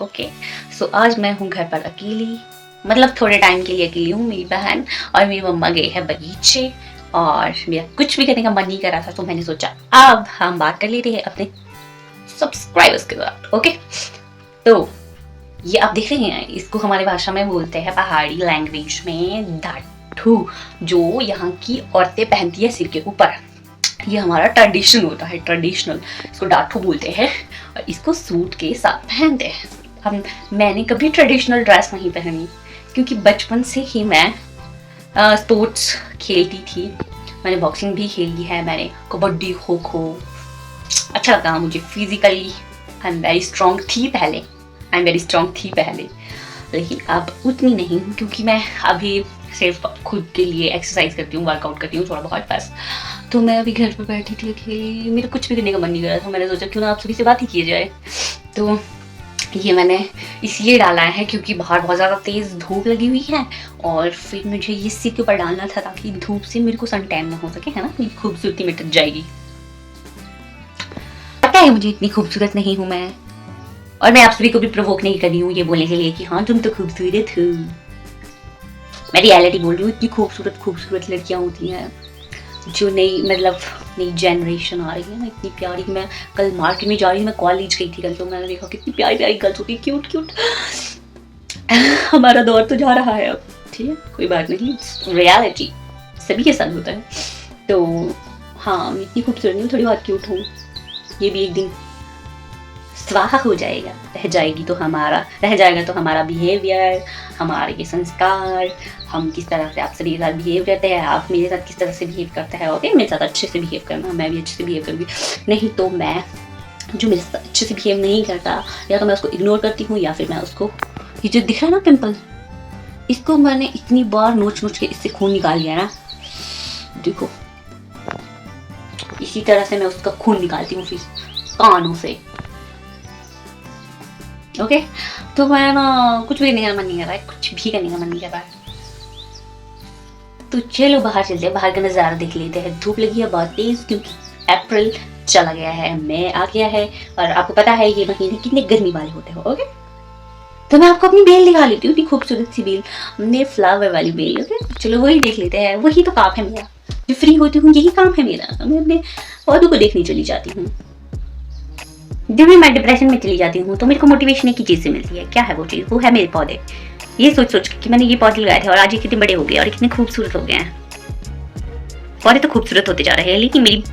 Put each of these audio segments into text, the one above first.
Okay. सो आज मैं हूँ घर पर अकेली, मतलब थोड़े टाइम के लिए अकेली हूँ। मेरी बहन और मेरी मम्मा गई है बगीचे और मेरा कुछ भी करने का मन नहीं कर रहा था, तो मैंने सोचा अब हम बात कर लेते हैं अपने सब्सक्राइबर्स के साथ। ओके, तो ये आप देख रहे हैं, इसको हमारी भाषा में बोलते हैं, पहाड़ी लैंग्वेज में डाठू, जो यहाँ की औरतें पहनती है सिर के ऊपर। ये हमारा ट्रेडिशन होता है, ट्रेडिशनल, इसको डाठू बोलते हैं और इसको सूट के साथ पहनते हैं। मैंने कभी ट्रेडिशनल ड्रेस नहीं पहनी क्योंकि बचपन से ही मैं स्पोर्ट्स खेलती थी। मैंने बॉक्सिंग भी खेली है, मैंने कबड्डी, खो खो, अच्छा लगा मुझे physically. I am very strong थी पहले, लेकिन अब उतनी नहीं हूँ क्योंकि मैं अभी सिर्फ खुद के लिए एक्सरसाइज करती हूँ, वर्कआउट करती हूँ थोड़ा बहुत बस। तो मैं अभी घर पर बैठी थी अकेली, मेरा कुछ भी करने का मन नहीं कर रहा था। मैंने सोचा क्यों ना आप सभी से बात ही की जाए। तो ये मैंने इसलिए डाला है क्योंकि बाहर बहुत ज़्यादा तेज़ धूप लगी हुई है और फिर मुझे ये सिर के ऊपर डालना था ताकि धूप से मेरे को सन टैन ना हो सके, है ना, मेरी खूबसूरती मिट जाएगी। पता है मुझे इतनी खूबसूरत नहीं हूँ मैं, और मैं आप सभी को भी प्रोवोक नहीं कर रही हूँ ये बोलने के लिए कि हाँ तुम तो खूबसूरत हो। मैं रियलिटी बोल रही हूँ, इतनी खूबसूरत लड़कियाँ होती हैं जो नई जनरेशन आ रही है ना, इतनी प्यारी। मैं कल मार्केट में जा रही हूँ, मैं कॉलेज गई थी कल, तो मैंने देखा कितनी प्यारी प्यारी गर्ल्स होती है, क्यूट। हमारा दौर तो जा रहा है अब, ठीक है, कोई बात नहीं, रियलिटी सभी के साथ होता है। तो हाँ, मैं इतनी खूबसूरत नहीं हूँ, थोड़ी बहुत क्यूट हूँ। ये भी एक दिन स्वाहा हो जाएगा, रह जाएगा तो हमारा बिहेवियर, हमारे ये संस्कार, हम किस तरह से आप सभी के साथ बिहेव करते हैं, आप मेरे साथ किस तरह से बिहेव करते हैं। ओके, मेरे साथ अच्छे से बिहेव करना, मैं भी अच्छे से बिहेव करूँगी। नहीं तो मैं जो मेरे साथ अच्छे से बिहेव नहीं करता, या तो मैं उसको इग्नोर करती हूँ या फिर मैं उसको, ये जो दिख रहा है ना पिंपल, इसको मैंने इतनी बार नोच के इससे खून निकाल लिया ना, देखो इसी तरह से मैं उसका खून निकालती हूँ फिर कानों से। ओके, तो मैं ना कुछ भी करने का मन नहीं कर रहा है, कुछ भी करने का मन नहीं कर रहा है। तो चलो बाहर चलते हैं, बाहर का नज़ारा देख लेते हैं। धूप लगी है बहुत तेज क्योंकि अप्रैल चला गया है, मई आ गया है, और आपको पता है ये महीने कितने गर्मी वाले होते हैं। ओके, तो मैं आपको अपनी बेल दिखा लेती हूँ, इतनी खूबसूरत सी बेल, हमने फ्लावर वाली बेल। ओके, चलो वही देख लेते हैं, वही तो काम है मेरा, जो फ्री होती हूँ यही काम है मेरा। मैं अपने पौधों को देखने चली जाती हूँ। जब भी मैं डिप्रेशन में चली जाती हूँ तो मेरे को मोटिवेशन एक ही चीज़ से मिलती है। क्या है वो चीज़? वो है मेरे पौधे। ये सोच कि मैंने ये पौधे लगाए थे और आज ये कितने बड़े हो गए और कितने खूबसूरत हो गए हैं। पौधे तो खूबसूरत होते जा रहे हैं, लेकिन मेरी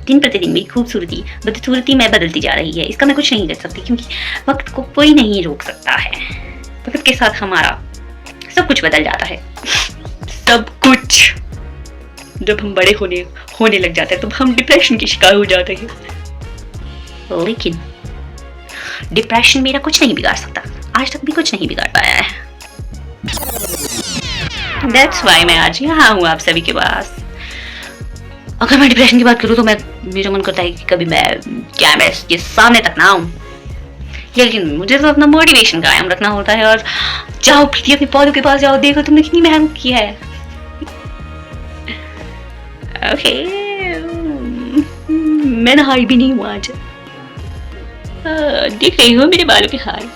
दिन प्रतिदिन मेरी बदसूरती में बदलती जा रही है। इसका मैं कुछ नहीं कर सकती क्योंकि वक्त को कोई नहीं रोक सकता है। वक्त के साथ हमारा सब कुछ बदल जाता है, सब कुछ। जब हम बड़े होने लग जाते हैं तो हम डिप्रेशन के शिकार हो जाते हैं, लेकिन डिप्रेशन मेरा कुछ नहीं बिगाड़ सकता, आज तक भी कुछ नहीं बिगाड़ पाया है। That's why मैं आज यहाँ हूँ आप सभी के पास। अगर मैं डिप्रेशन की बात करूँ तो मेरा मन करता है कि कभी मैं कैमरे के सामने तक ना आऊँ, लेकिन मुझे तो अपना मोटिवेशन कायम रखना होता है। और जाओ प्रीति, अपने पौधों के पास जाओ, देखो तुमने कितनी मेहनत की है। ओके, मैं नहाई भी नहीं हूँ आज। देख रही हो मेरे बालों के हाल?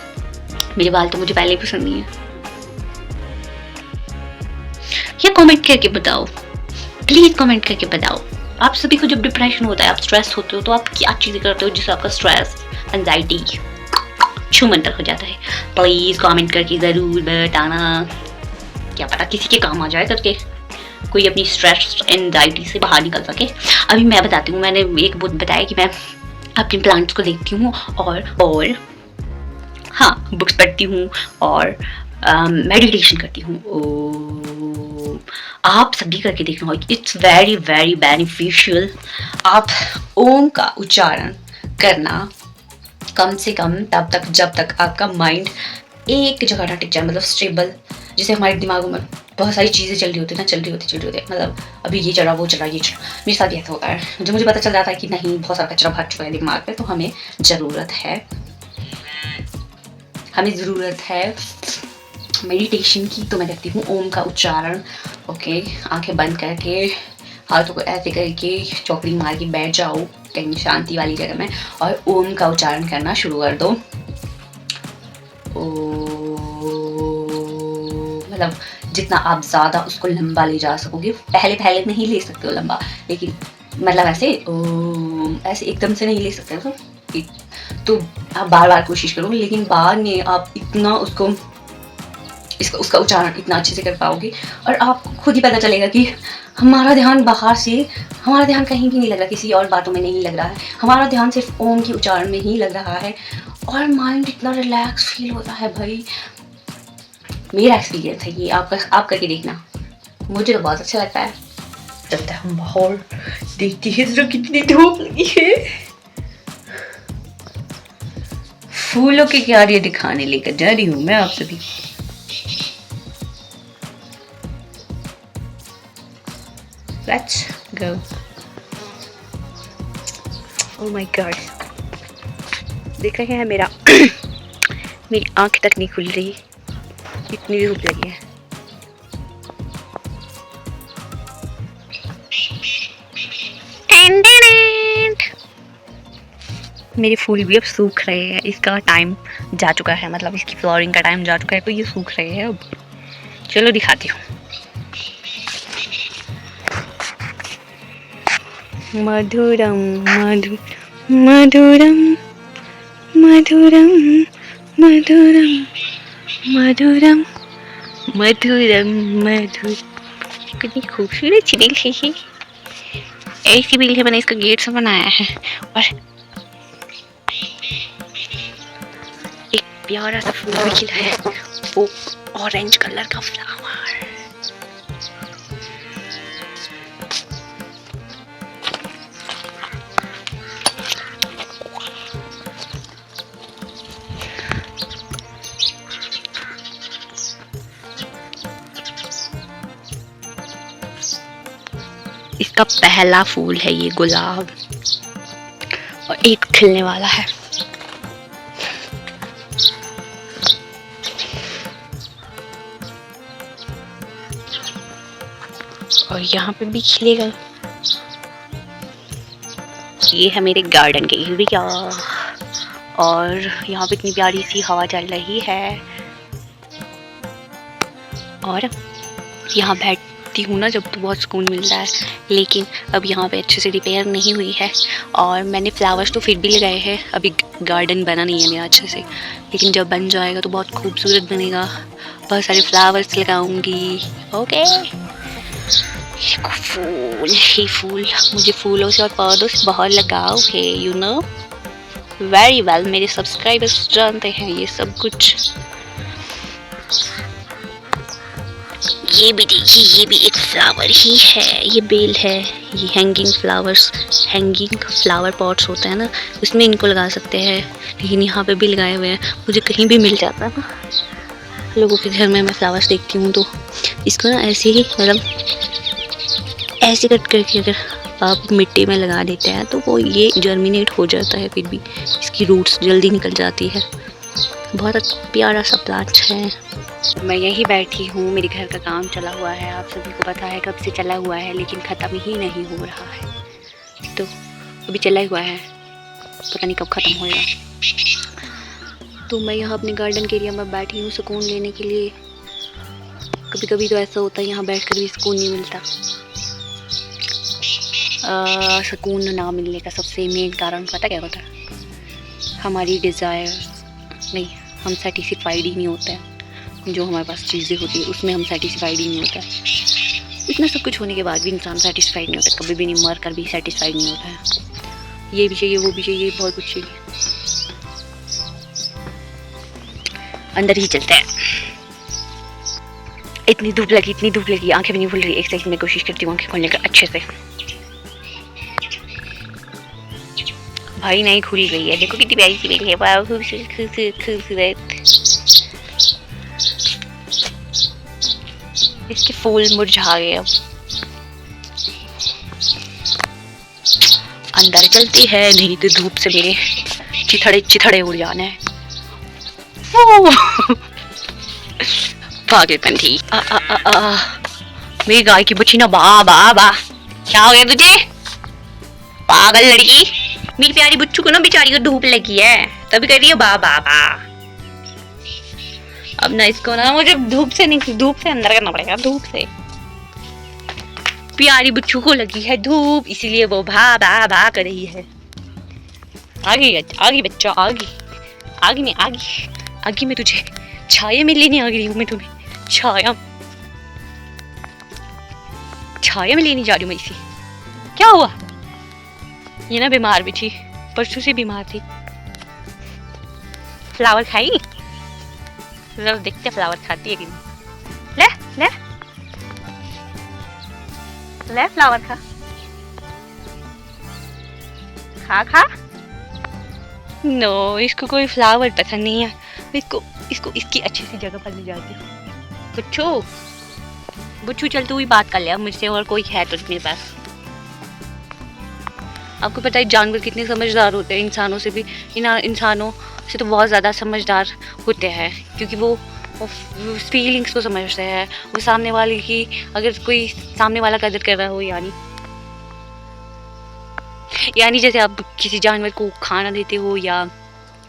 मेरे बाल तो मुझे पहले ही पसंद नहीं है। या कमेंट करके बताओ, प्लीज कमेंट करके बताओ, आप सभी को जब डिप्रेशन होता है, आप स्ट्रेस होते हो, तो आप क्या चीजें करते हो जिससे आपका स्ट्रेस, एंजाइटी छूमंतर हो जाता है? प्लीज कमेंट करके जरूर बताना, क्या पता किसी के काम आ जाए करके, कोई अपनी स्ट्रेस एंजाइटी से बाहर निकल सके। अभी मैं बताती हूँ, मैंने एक बुक बताया कि मैं अपने प्लांट्स को देखती हूँ और हाँ, बुक्स पढ़ती हूँ और मेडिटेशन करती हूँ। आप सभी करके देखना, इट्स वेरी वेरी बेनिफिशियल। आप ओम का उच्चारण करना कम से कम तब तक जब तक आपका माइंड एक जगह ना टिक जाए, मतलब स्टेबल। जैसे हमारे दिमाग में बहुत सारी चीज़ें चल रही होती है, मतलब अभी ये चला वो चला ये चला, मेरे साथ ऐसा होता है। जब मुझे पता चल जाता है कि नहीं, बहुत सारा कचरा भर चुका है दिमाग पे, तो हमें ज़रूरत है मेडिटेशन की। तो मैं करती हूँ ओम का उच्चारण। ओके, आंखें बंद करके, हाथों को ऐसे करके चौकड़ी मार के बैठ जाओ कहीं शांति वाली जगह में और ओम का उच्चारण करना शुरू कर दो। ओ, मतलब जितना आप ज़्यादा उसको लंबा ले जा सकोगे, पहले पहले नहीं ले सकते हो लंबा, लेकिन मतलब ऐसे ऐसे एकदम से नहीं ले सकते हो, तो आप बार बार कोशिश करो, लेकिन बाद में आप इतना उसको उसका उच्चारण इतना अच्छे से कर पाओगे और आपको खुद ही पता चलेगा कि हमारा ध्यान बाहर से, हमारा ध्यान कहीं भी नहीं लग रहा, किसी और बातों में नहीं लग रहा है, हमारा ध्यान सिर्फ ओम के उच्चारण में ही लग रहा है और माइंड इतना रिलैक्स फील होता है भाई। मेरा एक्सपीरियंस है ये, आप करके देखना, मुझे तो बहुत अच्छा लगता है। चलते हैं हम बाहर, देखती है जरा कितनी धूप लगी है। फूलों के क्यारियां दिखाने लेकर जा रही हूँ मैं आप सभी। Let's go. Oh my God. देख रहे हैं मेरा मेरी आंख तक नहीं खुल रही, इतनी धूप लगी है। मेरे फूल भी अब सूख रहे हैं, इसका टाइम जा चुका है, मतलब इसकी फ्लावरिंग का टाइम जा चुका है, तो ये सूख रहे हैं अब। चलो दिखाती हूँ। मधुरम मधु मधुरम मधुरम मधुरम मधुरम मधुरम मधुर। कितनी खूबसूरत सी बेल है ये, ऐसी बेल है, मैंने इसका गेट से बनाया है। और एक प्यारा सा फूल भी खिला है, वो ऑरेंज कलर का फ्लावर। इसका पहला फूल है ये गुलाब, और एक खिलने वाला है। और यहाँ पे भी खिलेगा। ये है मेरे गार्डन के एरिया, और यहाँ पे इतनी प्यारी सी हवा चल रही है, और यहाँ बैठती हूँ ना जब, तो बहुत सुकून मिलता है। लेकिन अब यहाँ पे अच्छे से रिपेयर नहीं हुई है, और मैंने फ्लावर्स तो फिर भी लगाए हैं, अभी गार्डन बना नहीं है मेरा अच्छे से, लेकिन जब बन जाएगा तो बहुत खूबसूरत बनेगा, बहुत सारे फ्लावर्स लगाऊंगी। ओके, फूल ही फूल, मुझे फूलों से और पौधों से बहुत लगाव है, यू नो वेरी वेल। मेरे सब्सक्राइबर्स जानते हैं ये सब कुछ। ये भी देखिए, ये भी एक फ्लावर ही है, ये बेल है। ये हैंगिंग फ्लावर पॉट्स होते हैं ना, उसमें इनको लगा सकते हैं, लेकिन यहाँ पे भी लगाए हुए हैं। मुझे कहीं भी मिल जाता है ना, लोगों के घर में मैं फ्लावर्स देखती हूँ, तो इसको ना ऐसे ही, मतलब ऐसे कट करके अगर आप मिट्टी में लगा देते हैं तो वो ये जर्मिनेट हो जाता है, फिर भी इसकी रूट्स जल्दी निकल जाती है। बहुत प्यारा सा प्लांट है। मैं यहीं बैठी हूँ, मेरे घर का काम चला हुआ है, आप सभी को पता है कब से चला हुआ है, लेकिन ख़त्म ही नहीं हो रहा है। तो अभी चला हुआ है, पता नहीं कब ख़त्म होगा। तो मैं यहाँ अपने गार्डन के एरिया में बैठी हूँ सुकून लेने के लिए। कभी कभी तो ऐसा होता है यहाँ बैठकर भी सुकून नहीं मिलता। सुकून ना मिलने का सबसे मेन कारण पता क्या होता है? हमारी डिज़ायर नहीं, हम सेटिस्फाइड ही नहीं होते हैं। जो हमारे पास चीज़ें होती है उसमें हम सेटिस्फाइड ही नहीं होता है। इतना सब कुछ होने के बाद भी इंसान सेटिस्फाइड नहीं होता, कभी भी नहीं, मर कर भी सेटिस्फाइड नहीं होता है। ये भी चाहिए, वो भी चाहिए, बहुत कुछ चाहिए। अंदर ही चलते हैं। इतनी धूप लगी, आंखें भी नहीं खुल रही। एक सेकंड में कोशिश करती हूँ आंखें खोलने का अच्छे से। भाई नहीं खुल गई है, देखो कितनी प्यारी सी बेल है, खूबसूरत। इसके फूल मुरझा गए। अब अंदर चलती है, नहीं तो धूप से मेरे चिथड़े उड़ जाने हैं। पागलपन थी। मेरी गाय की बच्ची ना बा बा बा। क्या हो गया तुझे पागल लड़की? मेरी प्यारी बच्चू को ना बेचारी को धूप लगी है, तभी कर रही है बा बा बा। अब ना इसको ना मुझे धूप से अंदर करना पड़ेगा, धूप से। प्यारी बुच्चू को लगी है धूप, इसीलिए वो भा भा भा कर रही है। आगे बच्चा आगे, आगे मैं तुझे छाया में लेने आ गई हूँ। मैं तुम्हें छाया में लेने जा रही हूँ मैं इसे। क्या हुआ? ये ना बीमार भी थी, परसों से बीमार थी। फ्लावर खाई? जरा देखते फ्लावर खाती है कि नहीं। ले फ्लावर खा। नो, इसको कोई फ्लावर पसंद नहीं है। इसको इसकी अच्छी सी जगह पर ले जाती हूँ। बुच्चू चल तू ही बात कर ले अब मुझसे, और कोई है तो मेरे पास। आपको पता है जानवर कितने समझदार होते हैं, इंसानों से भी, इंसानों से तो बहुत ज़्यादा समझदार होते हैं, क्योंकि वो फीलिंग्स को समझते हैं। वो सामने वाले की, अगर कोई सामने वाला कदर कर रहा हो, यानी जैसे आप किसी जानवर को खाना देते हो या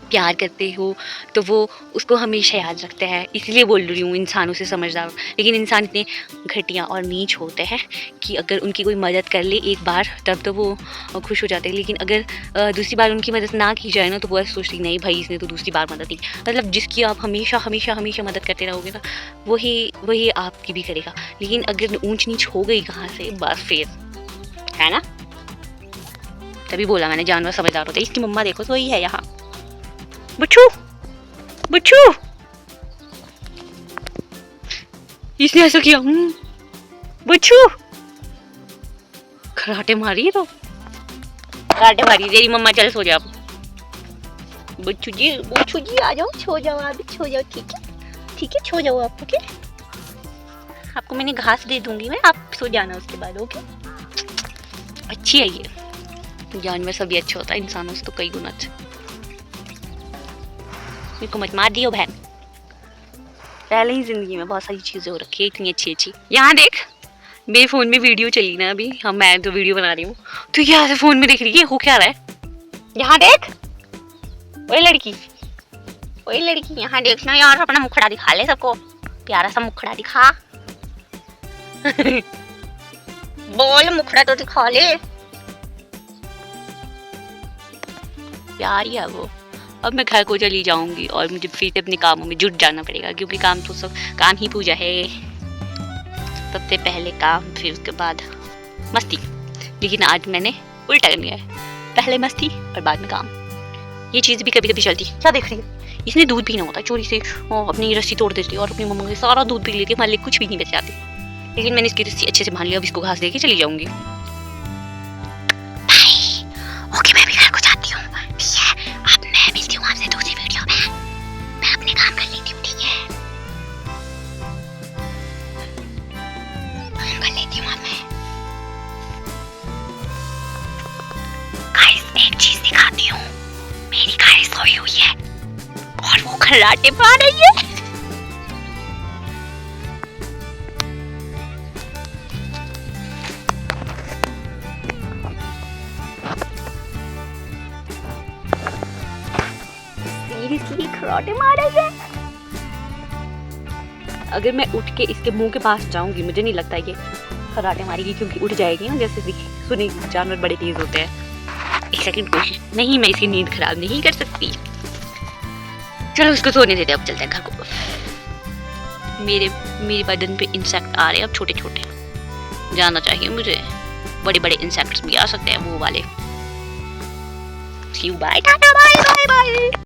प्यार करते हो तो वो उसको हमेशा याद रखते हैं। इसलिए बोल रही हूँ इंसानों से समझदार। लेकिन इंसान इतने घटिया और नीच होते हैं कि अगर उनकी कोई मदद कर ले एक बार तब तो वो खुश हो जाते हैं, लेकिन अगर दूसरी बार उनकी मदद ना की जाए ना तो वो ऐसा सोचती नहीं भाई इसने तो दूसरी बार मदद की। मतलब जिसकी आप हमेशा मदद करते रहोगे ना वही आपकी भी करेगा। लेकिन अगर ऊंच नीच हो गई कहाँ से, बस फिर है ना। तभी बोला मैंने जानवर समझदार होते। इसकी मम्मा देखो सोई है यहाँ। बुच्चू इसने ऐसा किया। बुच्चू खराटे मारी तेरी मम्मा। चल सो जाओ बुच्चू जी आ जाओ, सो जाओ आप, सो जाओ। ठीक है सो जाओ आप। ओके, आपको मैंने घास दे दूंगी मैं, आप सो जाना उसके बाद। ओके, अच्छी है ये जानवर, सभी अच्छा होता है, इंसानों से तो कई गुना अच्छा। मेरे को मत मार दियो बहन। पहले ही जिंदगी में बहुत सारी चीजें हो रखी है इतनी अच्छी। यहाँ देख मेरे फोन में वीडियो चली ना अभी, हाँ मैं तो वीडियो बना रही हूँ, तो यहाँ से फोन में देख रही है हो क्या रहा है। यहाँ देख, ओए लड़की यहाँ देखना यार, अपना मुखड़ा दिखा ले सबको, प्यारा सा मुखड़ा दिखा। बोल मुखड़ा तो दिखा ले, प्यारी है वो। अब मैं घर को चली जाऊंगी और मुझे फिर से अपने कामों में जुट जाना पड़ेगा, क्योंकि काम तो सब काम ही पूजा है। सबसे पहले काम, फिर उसके बाद मस्ती। लेकिन आज मैंने उल्टा कर लिया है, पहले मस्ती और बाद में काम। ये चीज़ भी कभी कभी चलती। क्या देख रही है? इसने दूध पीना होता है, चोरी से अपनी रस्सी तोड़ देती है और अपनी मम्मा के सारा दूध पी लेती है, हमारे लिए कुछ भी नहीं बच जाती। लेकिन मैंने इसकी रस्सी अच्छे से बांध लिया, अब इसको घास देके चली जाऊंगी। ओके, मैं भी घर को जाती हूँ। अब मैं मिलती हूँ आपसे दूसरी वीडियो में। मैं अपने काम कर लेती हूँ, ठीक है? कर लेती हूँ मैं। गाइस एक चीज दिखाती हूँ, मेरी गाय सोई हुई है और वो खर्राटे मार रही है। सीरियसली खर्राटे मार रही है। अगर मैं उठ के इसके मुंह के पास जाऊंगी, मुझे नहीं लगता ये खर्राटे मारेगी, क्योंकि उठ जाएगी ना, जैसे सुनी जानवर बड़े तेज होते हैं। एक सेकंड कोशिश नहीं, मैं इसकी नींद खराब नहीं कर सकती। चलो उसको सोने देते, अब चलते हैं घर को। मेरे बदन पे इंसेक्ट आ रहे हैं अब, छोटे छोटे। जाना चाहिए मुझे, बड़े बड़े इंसेक्ट्स भी आ सकते हैं वो वाले। See you, bye tata, bye bye bye.